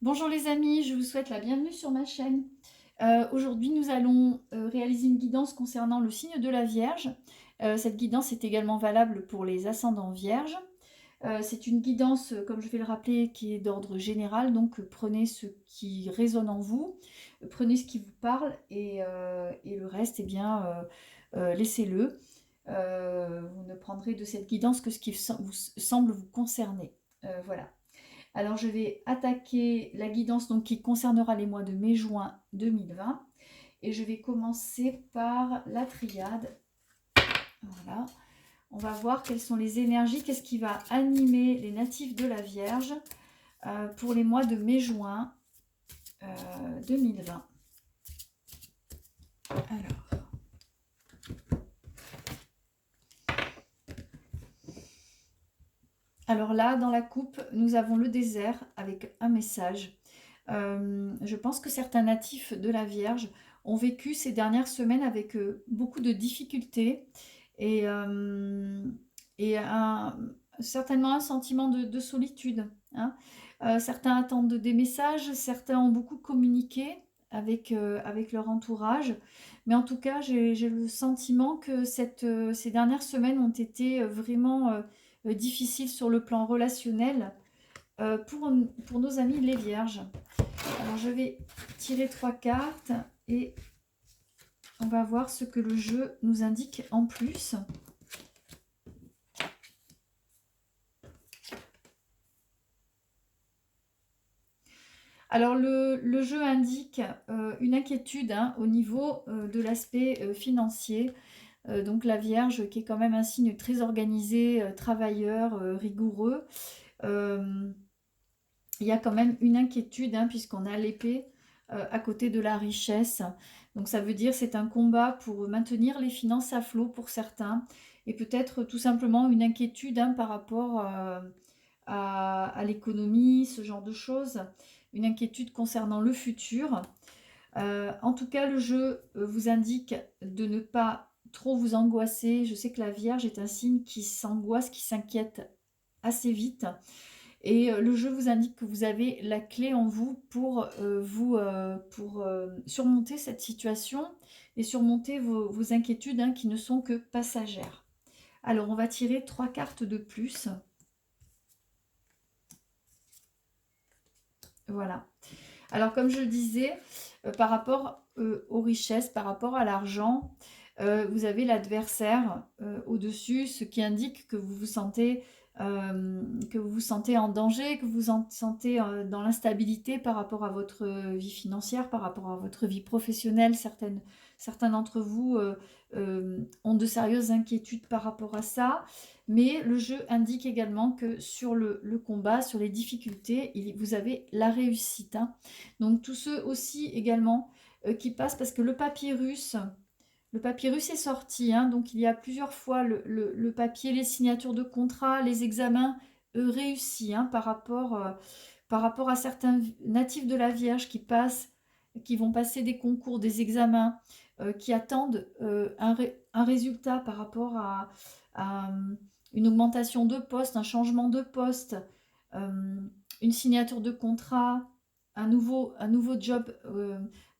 Bonjour les amis, je vous souhaite la bienvenue sur ma chaîne. Aujourd'hui, nous allons réaliser une guidance concernant le signe de la Vierge. Cette guidance est également valable pour les ascendants vierges. C'est une guidance, comme je vais le rappeler, qui est d'ordre général, donc prenez ce qui résonne en vous, prenez ce qui vous parle et le reste, eh bien, laissez-le. Vous ne prendrez de cette guidance que ce qui semble vous concerner. Voilà. Alors, je vais attaquer la guidance donc, qui concernera les mois de mai-juin 2020. Et je vais commencer par la triade. Voilà. On va voir quelles sont les énergies, qu'est-ce qui va animer les natifs de la Vierge pour les mois de mai-juin 2020. Alors là, dans la coupe, nous avons le désert avec un message. Je pense que certains natifs de la Vierge ont vécu ces dernières semaines avec beaucoup de difficultés et, euh, et certainement un sentiment de solitude, hein. Certains attendent des messages, certains ont beaucoup communiqué avec leur entourage, mais en tout cas, j'ai le sentiment que ces dernières semaines ont été vraiment difficiles sur le plan relationnel pour nos amis les Vierges. Alors je vais tirer 3 cartes et on va voir ce que le jeu nous indique en plus. Alors le jeu indique une inquiétude au niveau de l'aspect financier. Donc la Vierge qui est quand même un signe très organisé, travailleur, rigoureux. Il y a quand même une inquiétude puisqu'on a l'épée à côté de la richesse. Donc ça veut dire c'est un combat pour maintenir les finances à flot pour certains et peut-être tout simplement une inquiétude par rapport à l'économie, ce genre de choses, une inquiétude concernant le futur. En tout cas, le jeu vous indique de ne pas trop vous angoisser. Je sais que la Vierge est un signe qui s'angoisse, qui s'inquiète assez vite. Et le jeu vous indique que vous avez la clé en vous pour surmonter cette situation et surmonter vos inquiétudes qui ne sont que passagères. Alors, on va tirer 3 cartes de plus. Voilà. Alors, comme je le disais, par rapport aux richesses, par rapport à l'argent, vous avez l'adversaire au-dessus, ce qui indique que vous vous sentez en danger, que vous vous sentez dans l'instabilité par rapport à votre vie financière, par rapport à votre vie professionnelle. Certains d'entre vous ont de sérieuses inquiétudes par rapport à ça. Mais le jeu indique également que sur le combat, sur les difficultés, vous avez la réussite. Donc tous ceux aussi également qui passent, parce que le papyrus est sorti, donc il y a plusieurs fois le papier, les signatures de contrat, les examens réussis par rapport à certains natifs de la Vierge qui vont passer des concours, des examens, qui attendent un résultat par rapport à une augmentation de poste, un changement de poste, une signature de contrat, un nouveau job.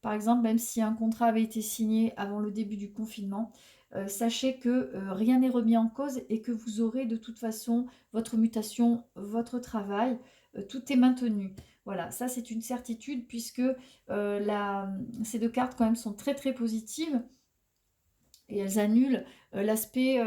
Par exemple, même si un contrat avait été signé avant le début du confinement, sachez que rien n'est remis en cause et que vous aurez de toute façon votre mutation, votre travail, tout est maintenu. Voilà, ça c'est une certitude puisque ces deux cartes quand même sont très très positives et elles annulent l'aspect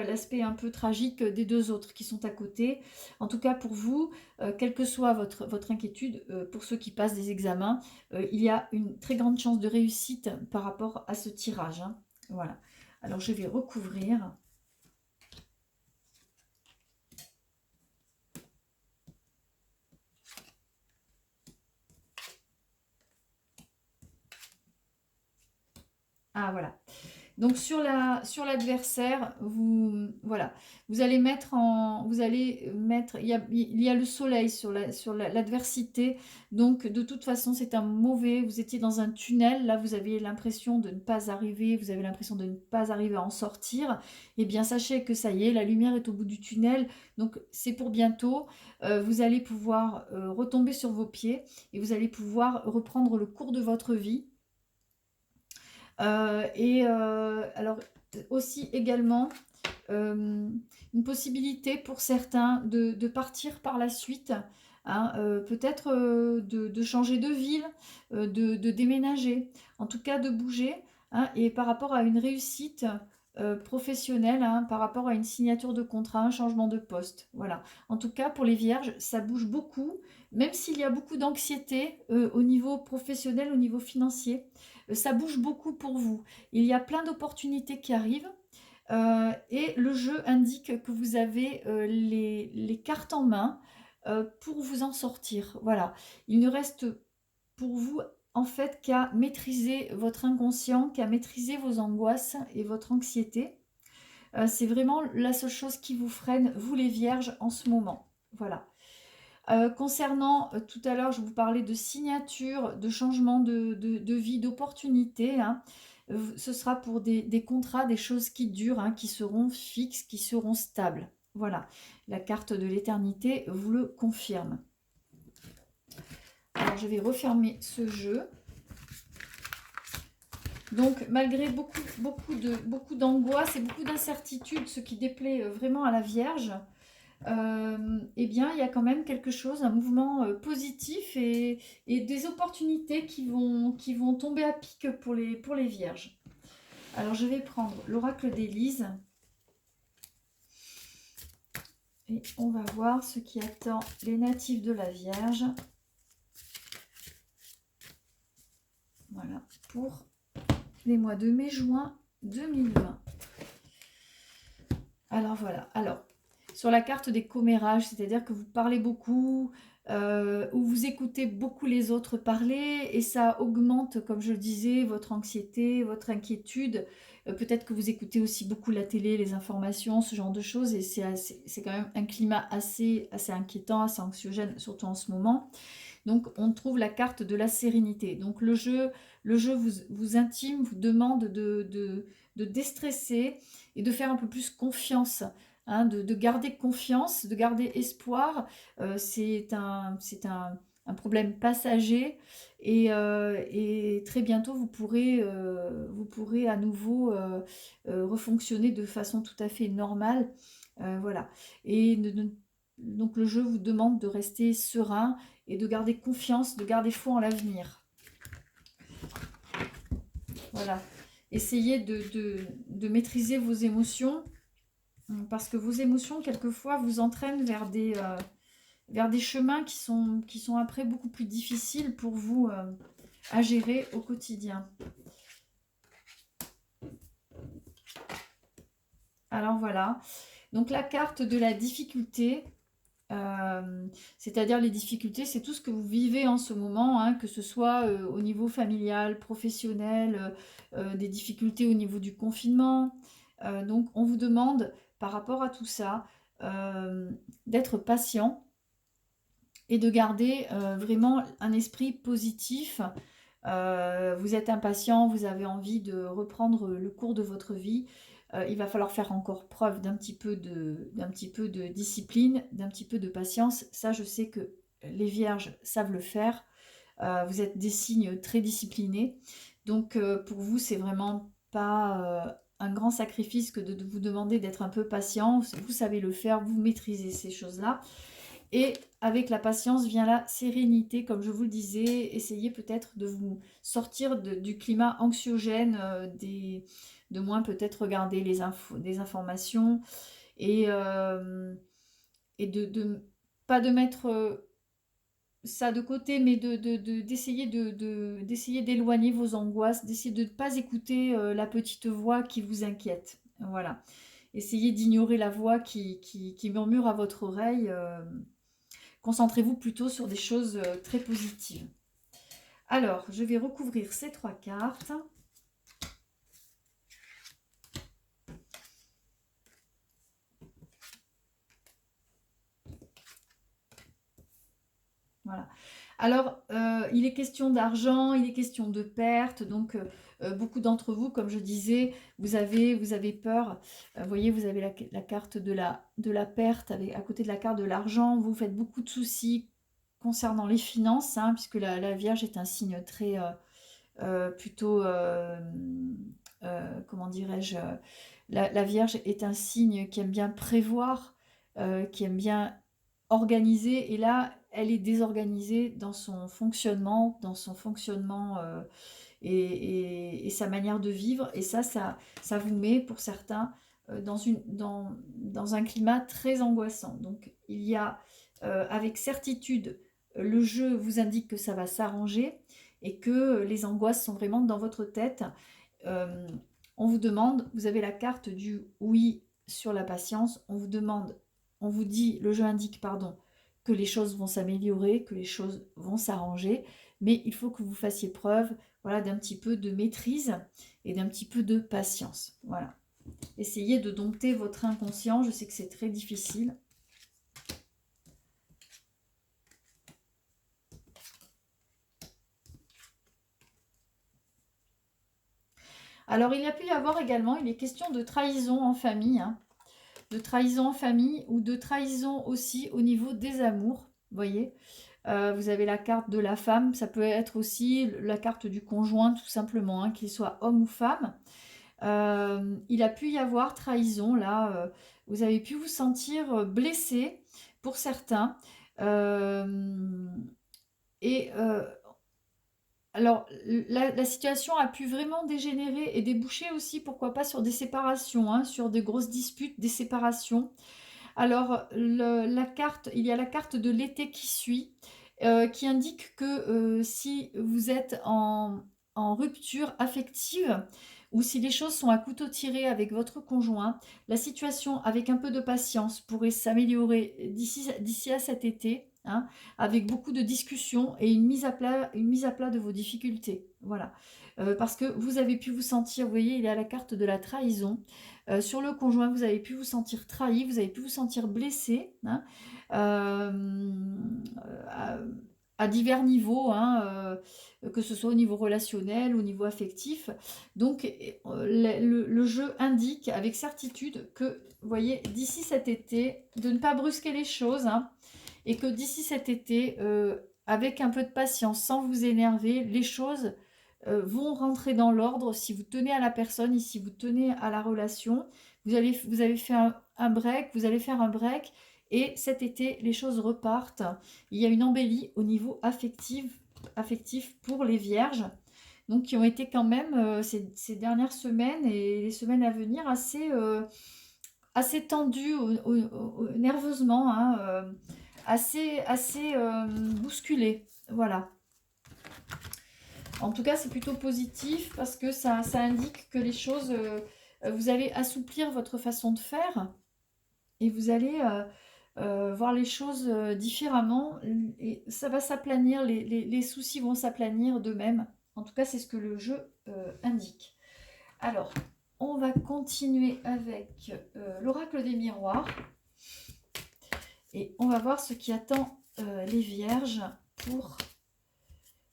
un peu tragique des deux autres qui sont à côté. En tout cas pour vous, quelle que soit votre inquiétude, pour ceux qui passent des examens, il y a une très grande chance de réussite par rapport à ce tirage. Voilà. Alors je vais recouvrir. Ah voilà. Donc sur l'adversaire, voilà, vous allez mettre, il y a le soleil sur l'adversité, donc de toute façon c'est un mauvais, vous étiez dans un tunnel, là vous avez l'impression de ne pas arriver, vous avez l'impression de ne pas arriver à en sortir, et bien sachez que ça y est, la lumière est au bout du tunnel, donc c'est pour bientôt, vous allez pouvoir retomber sur vos pieds, et vous allez pouvoir reprendre le cours de votre vie. Alors aussi également une possibilité pour certains de partir par la suite, hein, peut-être de changer de ville, de déménager, en tout cas de bouger, hein, et par rapport à une réussite professionnelle, hein, par rapport à une signature de contrat, un changement de poste. Voilà. En tout cas, pour les vierges, ça bouge beaucoup, même s'il y a beaucoup d'anxiété au niveau professionnel, au niveau financier. Ça bouge beaucoup pour vous. Il y a plein d'opportunités qui arrivent. Et le jeu indique que vous avez les cartes en main pour vous en sortir. Voilà. Il ne reste pour vous en fait qu'à maîtriser votre inconscient, qu'à maîtriser vos angoisses et votre anxiété. C'est vraiment la seule chose qui vous freine, vous les vierges, en ce moment. Voilà. Concernant, tout à l'heure, je vous parlais de signature, de changement de vie, d'opportunité, hein. Ce sera pour des contrats, des choses qui durent, hein, qui seront fixes, qui seront stables. Voilà, la carte de l'éternité vous le confirme. Alors, je vais refermer ce jeu. Donc, malgré beaucoup d'angoisse et beaucoup d'incertitude, ce qui déplaît vraiment à la Vierge, eh bien, il y a quand même quelque chose, un mouvement positif et des opportunités qui vont tomber à pic pour les vierges. Alors, je vais prendre l'oracle d'Élise. Et on va voir ce qui attend les natifs de la Vierge. Voilà, pour les mois de mai-juin 2020. Alors, voilà. Alors, sur la carte des commérages, c'est-à-dire que vous parlez beaucoup, ou vous écoutez beaucoup les autres parler, et ça augmente, comme je le disais, votre anxiété, votre inquiétude. Peut-être que vous écoutez aussi beaucoup la télé, les informations, ce genre de choses, et c'est quand même un climat assez inquiétant, assez anxiogène, surtout en ce moment. Donc on trouve la carte de la sérénité. Donc le jeu vous intime, vous demande de déstresser et de faire un peu plus confiance, hein, de garder confiance, de garder espoir. C'est un problème passager, et très bientôt vous pourrez à nouveau refonctionner de façon tout à fait normale. Voilà. Et donc le jeu vous demande de rester serein et de garder confiance, de garder foi en l'avenir. Voilà. Essayez de maîtriser vos émotions, parce que vos émotions, quelquefois, vous entraînent vers des chemins qui sont après beaucoup plus difficiles pour vous à gérer au quotidien. Alors voilà. Donc la carte de la difficulté, c'est-à-dire les difficultés, c'est tout ce que vous vivez en ce moment, hein, que ce soit au niveau familial, professionnel, des difficultés au niveau du confinement. Donc on vous demande par rapport à tout ça d'être patient et de garder vraiment un esprit positif. Vous êtes impatient, vous avez envie de reprendre le cours de votre vie. Il va falloir faire encore preuve d'un petit peu de discipline, d'un petit peu de patience. Ça, je sais que les vierges savent le faire. Vous êtes des signes très disciplinés. Donc, pour vous, c'est vraiment pas un grand sacrifice que de vous demander d'être un peu patient. Vous savez le faire, vous maîtrisez ces choses-là. Et avec la patience vient la sérénité, comme je vous le disais. Essayez peut-être de vous sortir du climat anxiogène, de moins peut-être regarder des informations, et pas de mettre ça de côté, mais d'essayer d'essayer d'éloigner vos angoisses, d'essayer de ne pas écouter la petite voix qui vous inquiète. Voilà. Essayez d'ignorer la voix qui murmure à votre oreille. Concentrez-vous plutôt sur des choses très positives. Alors, je vais recouvrir ces 3 cartes. Voilà. Alors, il est question d'argent, il est question de perte, donc beaucoup d'entre vous, comme je disais, vous avez peur. Vous voyez, vous avez la carte de la perte avec, à côté de la carte de l'argent. Vous faites beaucoup de soucis concernant les finances, hein, puisque la Vierge est un signe très plutôt, comment dirais-je, la Vierge est un signe qui aime bien prévoir, qui aime bien organiser, et là, elle est désorganisée dans son fonctionnement et sa manière de vivre, et ça vous met pour certains dans un climat très angoissant. Donc il y a avec certitude, le jeu vous indique que ça va s'arranger et que les angoisses sont vraiment dans votre tête. Euh, on vous demande, vous avez la carte du oui sur la patience, on vous demande, on vous dit, le jeu indique, pardon, que les choses vont s'améliorer, que les choses vont s'arranger, mais il faut que vous fassiez preuve, voilà, d'un petit peu de maîtrise et d'un petit peu de patience. Voilà. Essayez de dompter votre inconscient, je sais que c'est très difficile. Alors, il y a pu y avoir également, il est question de trahison en famille, hein, de trahison en famille ou de trahison aussi au niveau des amours, vous voyez. Vous avez la carte de la femme, ça peut être aussi la carte du conjoint tout simplement, hein, qu'il soit homme ou femme. Il a pu y avoir trahison, là, vous avez pu vous sentir blessé pour certains. Et alors, la situation a pu vraiment dégénérer et déboucher aussi, pourquoi pas, sur des séparations, hein, sur des grosses disputes, des séparations. Alors, la carte, il y a la carte de l'été qui suit, qui indique que si vous êtes en rupture affective ou si les choses sont à couteau tiré avec votre conjoint, la situation, avec un peu de patience, pourrait s'améliorer d'ici à cet été, hein, avec beaucoup de discussions et une mise à plat de vos difficultés. Voilà. Parce que vous avez pu vous sentir, vous voyez, il y a la carte de la trahison. Sur le conjoint, vous avez pu vous sentir trahi, vous avez pu vous sentir blessé, hein, à, à divers niveaux, hein, que ce soit au niveau relationnel, au niveau affectif. Donc, le jeu indique avec certitude que, vous voyez, d'ici cet été, de ne pas brusquer les choses, hein, et que d'ici cet été, avec un peu de patience, sans vous énerver, les choses vont rentrer dans l'ordre si vous tenez à la personne et si vous tenez à la relation. Vous avez fait un break, vous allez faire un break, et cet été, les choses repartent. Il y a une embellie au niveau affectif pour les vierges, donc qui ont été quand même ces dernières semaines et les semaines à venir assez tendues nerveusement, hein, assez bousculées. Voilà. En tout cas, c'est plutôt positif parce que ça indique que les choses, vous allez assouplir votre façon de faire et vous allez voir les choses différemment, et ça va s'aplanir, les soucis vont s'aplanir d'eux-mêmes. En tout cas, c'est ce que le jeu indique. Alors, on va continuer avec l'oracle des miroirs et on va voir ce qui attend les vierges pour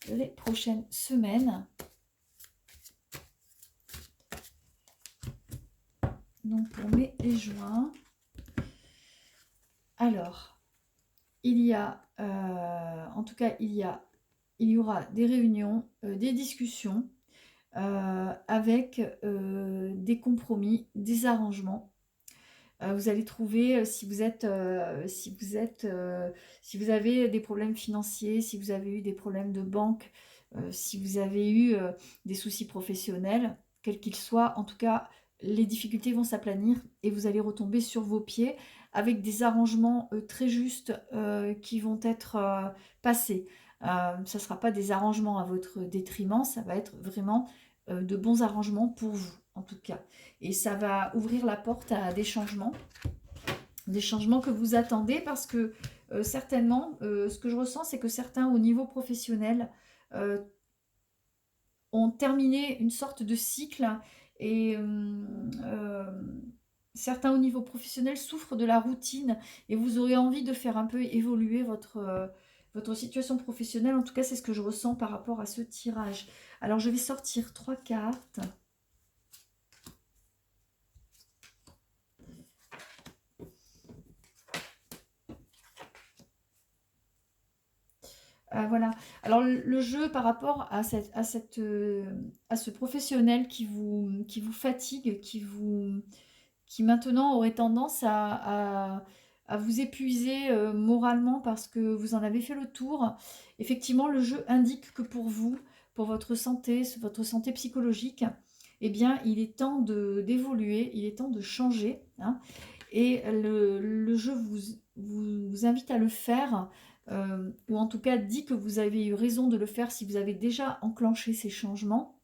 les prochaines semaines. Donc pour mai et juin. Alors, il y a, en tout cas, il y aura des réunions, des discussions avec des compromis, des arrangements. Vous allez trouver, si vous avez des problèmes financiers, si vous avez eu des problèmes de banque, si vous avez eu des soucis professionnels, quels qu'ils soient, en tout cas, les difficultés vont s'aplanir et vous allez retomber sur vos pieds avec des arrangements très justes qui vont être passés. Ça ne sera pas des arrangements à votre détriment, ça va être vraiment de bons arrangements pour vous, en tout cas. Et ça va ouvrir la porte à des changements que vous attendez, parce que certainement, ce que je ressens, c'est que certains au niveau professionnel ont terminé une sorte de cycle, et certains au niveau professionnel souffrent de la routine, et vous aurez envie de faire un peu évoluer votre situation professionnelle. En tout cas, c'est ce que je ressens par rapport à ce tirage. Alors, je vais sortir 3 cartes. Voilà. Alors, le jeu par rapport à ce professionnel qui vous fatigue, qui maintenant aurait tendance à vous épuiser moralement parce que vous en avez fait le tour. Effectivement, le jeu indique que pour vous, pour votre santé psychologique, eh bien, il est temps d'évoluer, il est temps de changer, hein. Et le jeu vous invite à le faire, ou en tout cas dit que vous avez eu raison de le faire si vous avez déjà enclenché ces changements,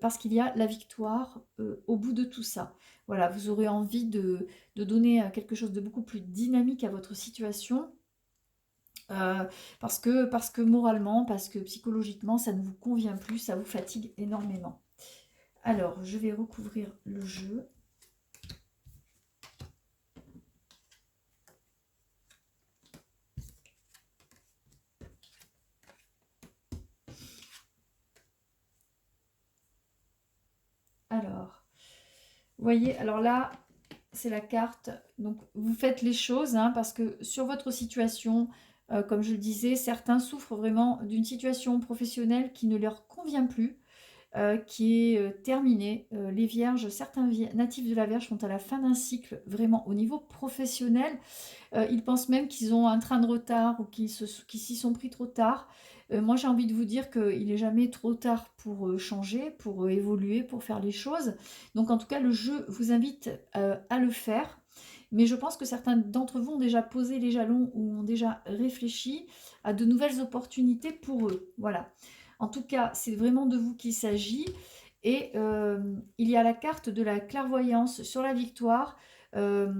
parce qu'il y a la victoire au bout de tout ça. Voilà, vous aurez envie de donner quelque chose de beaucoup plus dynamique à votre situation, parce que moralement, parce que psychologiquement, ça ne vous convient plus, ça vous fatigue énormément. Alors, je vais recouvrir le jeu. Alors, vous voyez, alors là, c'est la carte. Donc, vous faites les choses, hein, parce que sur votre situation, comme je le disais, certains souffrent vraiment d'une situation professionnelle qui ne leur convient plus, qui est terminée. Les vierges, certains natifs de la Vierge sont à la fin d'un cycle, vraiment au niveau professionnel. Ils pensent même qu'ils ont un train de retard ou qu'ils s'y sont pris trop tard. Moi, j'ai envie de vous dire qu'il n'est jamais trop tard pour changer, pour évoluer, pour faire les choses. Donc, en tout cas, le jeu vous invite à le faire. Mais je pense que certains d'entre vous ont déjà posé les jalons ou ont déjà réfléchi à de nouvelles opportunités pour eux. Voilà. En tout cas, c'est vraiment de vous qu'il s'agit. Et il y a la carte de la clairvoyance sur la victoire. Euh,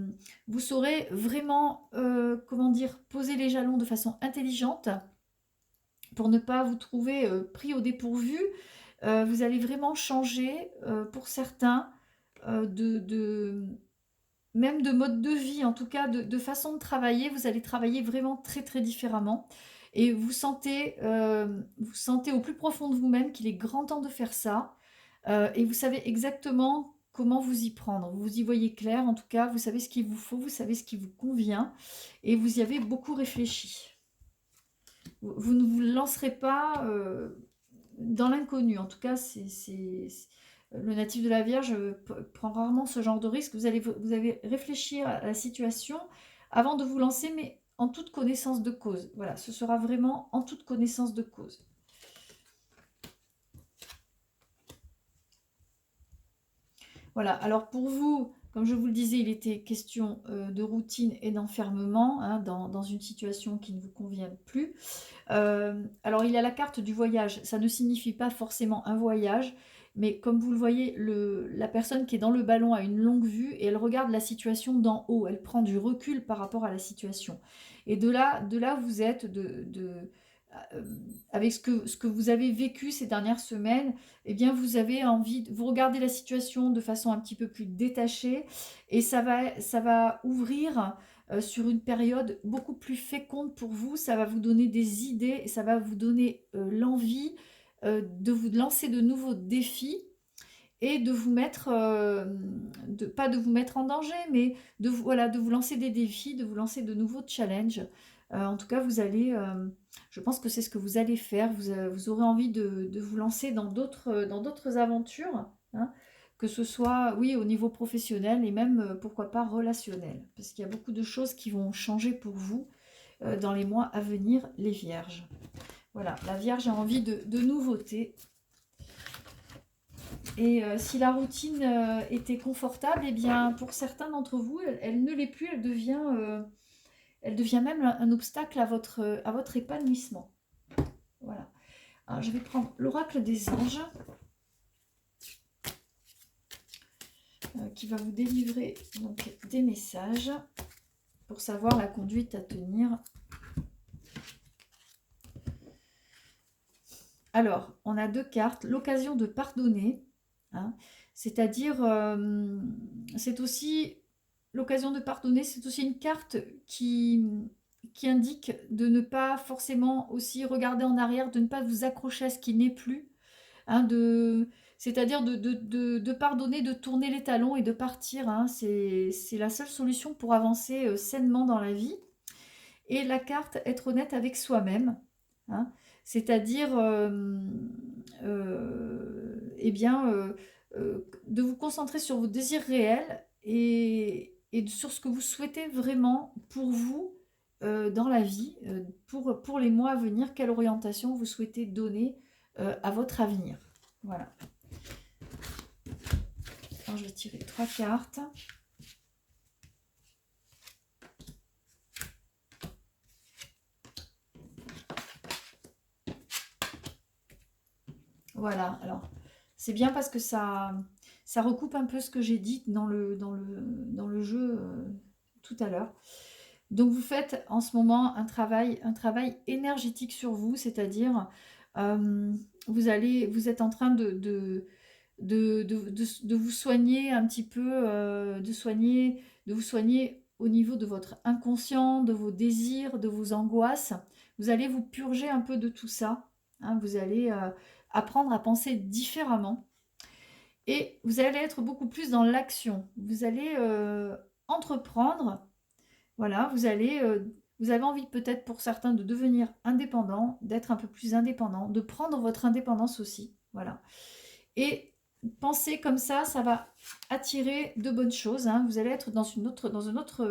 Vous saurez vraiment, comment dire, poser les jalons de façon intelligente pour ne pas vous trouver pris au dépourvu. Vous allez vraiment changer, pour certains, même de mode de vie, en tout cas de façon de travailler. Vous allez travailler vraiment très très différemment. Et vous sentez au plus profond de vous-même qu'il est grand temps de faire ça. Et vous savez exactement comment vous y prendre. Vous y voyez clair, en tout cas, vous savez ce qu'il vous faut, vous savez ce qui vous convient, et vous y avez beaucoup réfléchi. Vous ne vous lancerez pas dans l'inconnu. En tout cas, le natif de la Vierge prend rarement ce genre de risque. Vous allez réfléchir à la situation avant de vous lancer, mais en toute connaissance de cause. Voilà, ce sera vraiment en toute connaissance de cause. Voilà, alors pour vous, comme je vous le disais, il était question de routine et d'enfermement, hein, dans une situation qui ne vous convient plus. Alors il y a la carte du voyage, ça ne signifie pas forcément un voyage, mais comme vous le voyez, la personne qui est dans le ballon a une longue vue et elle regarde la situation d'en haut, elle prend du recul par rapport à la situation. Et de là vous êtes euh, avec ce que vous avez vécu ces dernières semaines, eh bien vous avez envie, vous regardez la situation de façon un petit peu plus détachée, et ça va ouvrir sur une période beaucoup plus féconde pour vous. Ça va vous donner des idées et ça va vous donner l'envie de vous lancer de nouveaux défis et de vous mettre, pas de vous mettre en danger, mais voilà, de vous lancer des défis, de vous lancer de nouveaux challenges. En tout cas, je pense que c'est ce que vous allez faire. Vous aurez envie de vous lancer dans d'autres aventures, hein, que ce soit, oui, au niveau professionnel et même, pourquoi pas, relationnel. Parce qu'il y a beaucoup de choses qui vont changer pour vous dans les mois à venir, les vierges. Voilà, la Vierge a envie de nouveautés. Et si la routine était confortable, eh bien, pour certains d'entre vous, elle ne l'est plus, elle devient même un obstacle à votre épanouissement. Voilà. Alors, je vais prendre l'oracle des anges, qui va vous délivrer donc des messages pour savoir la conduite à tenir. Alors, on a deux cartes, l'occasion de pardonner, hein, c'est-à-dire, c'est aussi l'occasion de pardonner, c'est aussi une carte qui indique de ne pas forcément aussi regarder en arrière, de ne pas vous accrocher à ce qui n'est plus, hein, c'est-à-dire de pardonner, de tourner les talons et de partir, hein. C'est la seule solution pour avancer sainement dans la vie. Et la carte être honnête avec soi-même, hein, c'est-à-dire eh bien, de vous concentrer sur vos désirs réels et sur ce que vous souhaitez vraiment pour vous dans la vie, pour les mois à venir, quelle orientation vous souhaitez donner à votre avenir. Voilà. Alors, je vais tirer 3 cartes. Voilà, alors c'est bien parce que ça recoupe un peu ce que j'ai dit dans le jeu tout à l'heure. Donc vous faites en ce moment un travail énergétique sur vous, c'est-à-dire vous êtes en train de vous soigner un petit peu, de vous soigner au niveau de votre inconscient, de vos désirs, de vos angoisses. Vous allez vous purger un peu de tout ça, hein, vous allez apprendre à penser différemment et vous allez être beaucoup plus dans l'action. Vous allez entreprendre, voilà, vous avez envie peut-être pour certains de devenir indépendant, d'être un peu plus indépendant, de prendre votre indépendance aussi, voilà. Et penser comme ça va attirer de bonnes choses, hein. Vous allez être dans une autre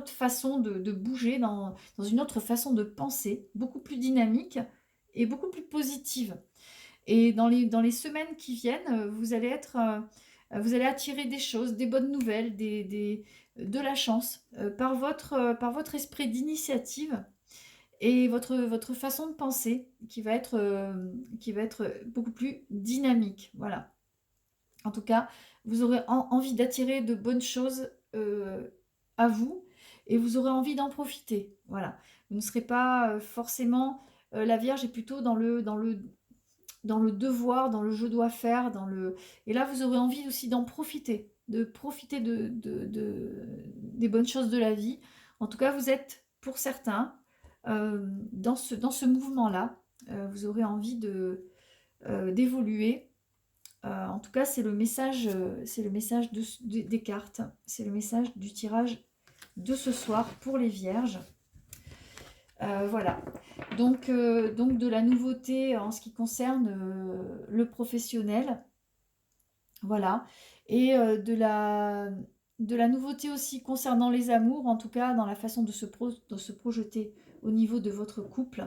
façon de bouger, dans une autre façon de penser, beaucoup plus dynamique et beaucoup plus positive. Et dans les semaines qui viennent, vous allez attirer des choses, des bonnes nouvelles, de la chance par votre esprit d'initiative et votre façon de penser qui va être beaucoup plus dynamique. Voilà. En tout cas, vous aurez envie d'attirer de bonnes choses à vous et vous aurez envie d'en profiter. Voilà. Vous ne serez pas forcément la Vierge est plutôt dans le devoir, dans le je dois faire, et là vous aurez envie aussi d'en profiter, de profiter des bonnes choses de la vie. En tout cas, vous êtes pour certains dans ce mouvement-là. Vous aurez envie d'évoluer. En tout cas, c'est le message des cartes. C'est le message du tirage de ce soir pour les Vierges. Voilà. Donc de la nouveauté en ce qui concerne le professionnel. Voilà. Et de la nouveauté aussi concernant les amours, en tout cas dans la façon de se projeter au niveau de votre couple,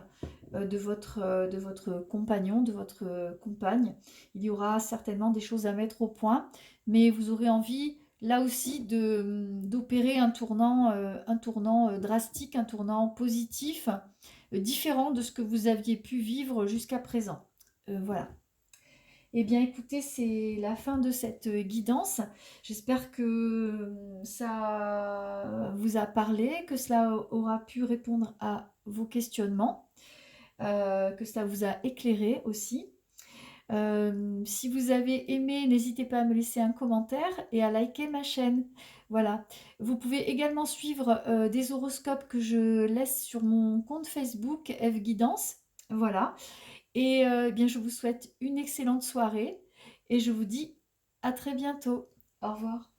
de votre compagnon, de votre compagne. Il y aura certainement des choses à mettre au point, mais vous aurez envie là aussi d'opérer un tournant drastique, un tournant positif, différent de ce que vous aviez pu vivre jusqu'à présent. Voilà. Eh bien, écoutez, c'est la fin de cette guidance. J'espère que ça vous a parlé, que cela aura pu répondre à vos questionnements, que cela vous a éclairé aussi. Si vous avez aimé, n'hésitez pas à me laisser un commentaire et à liker ma chaîne. Voilà. Vous pouvez également suivre des horoscopes que je laisse sur mon compte Facebook F Guidance. Voilà. Et eh bien, je vous souhaite une excellente soirée et je vous dis à très bientôt. Au revoir.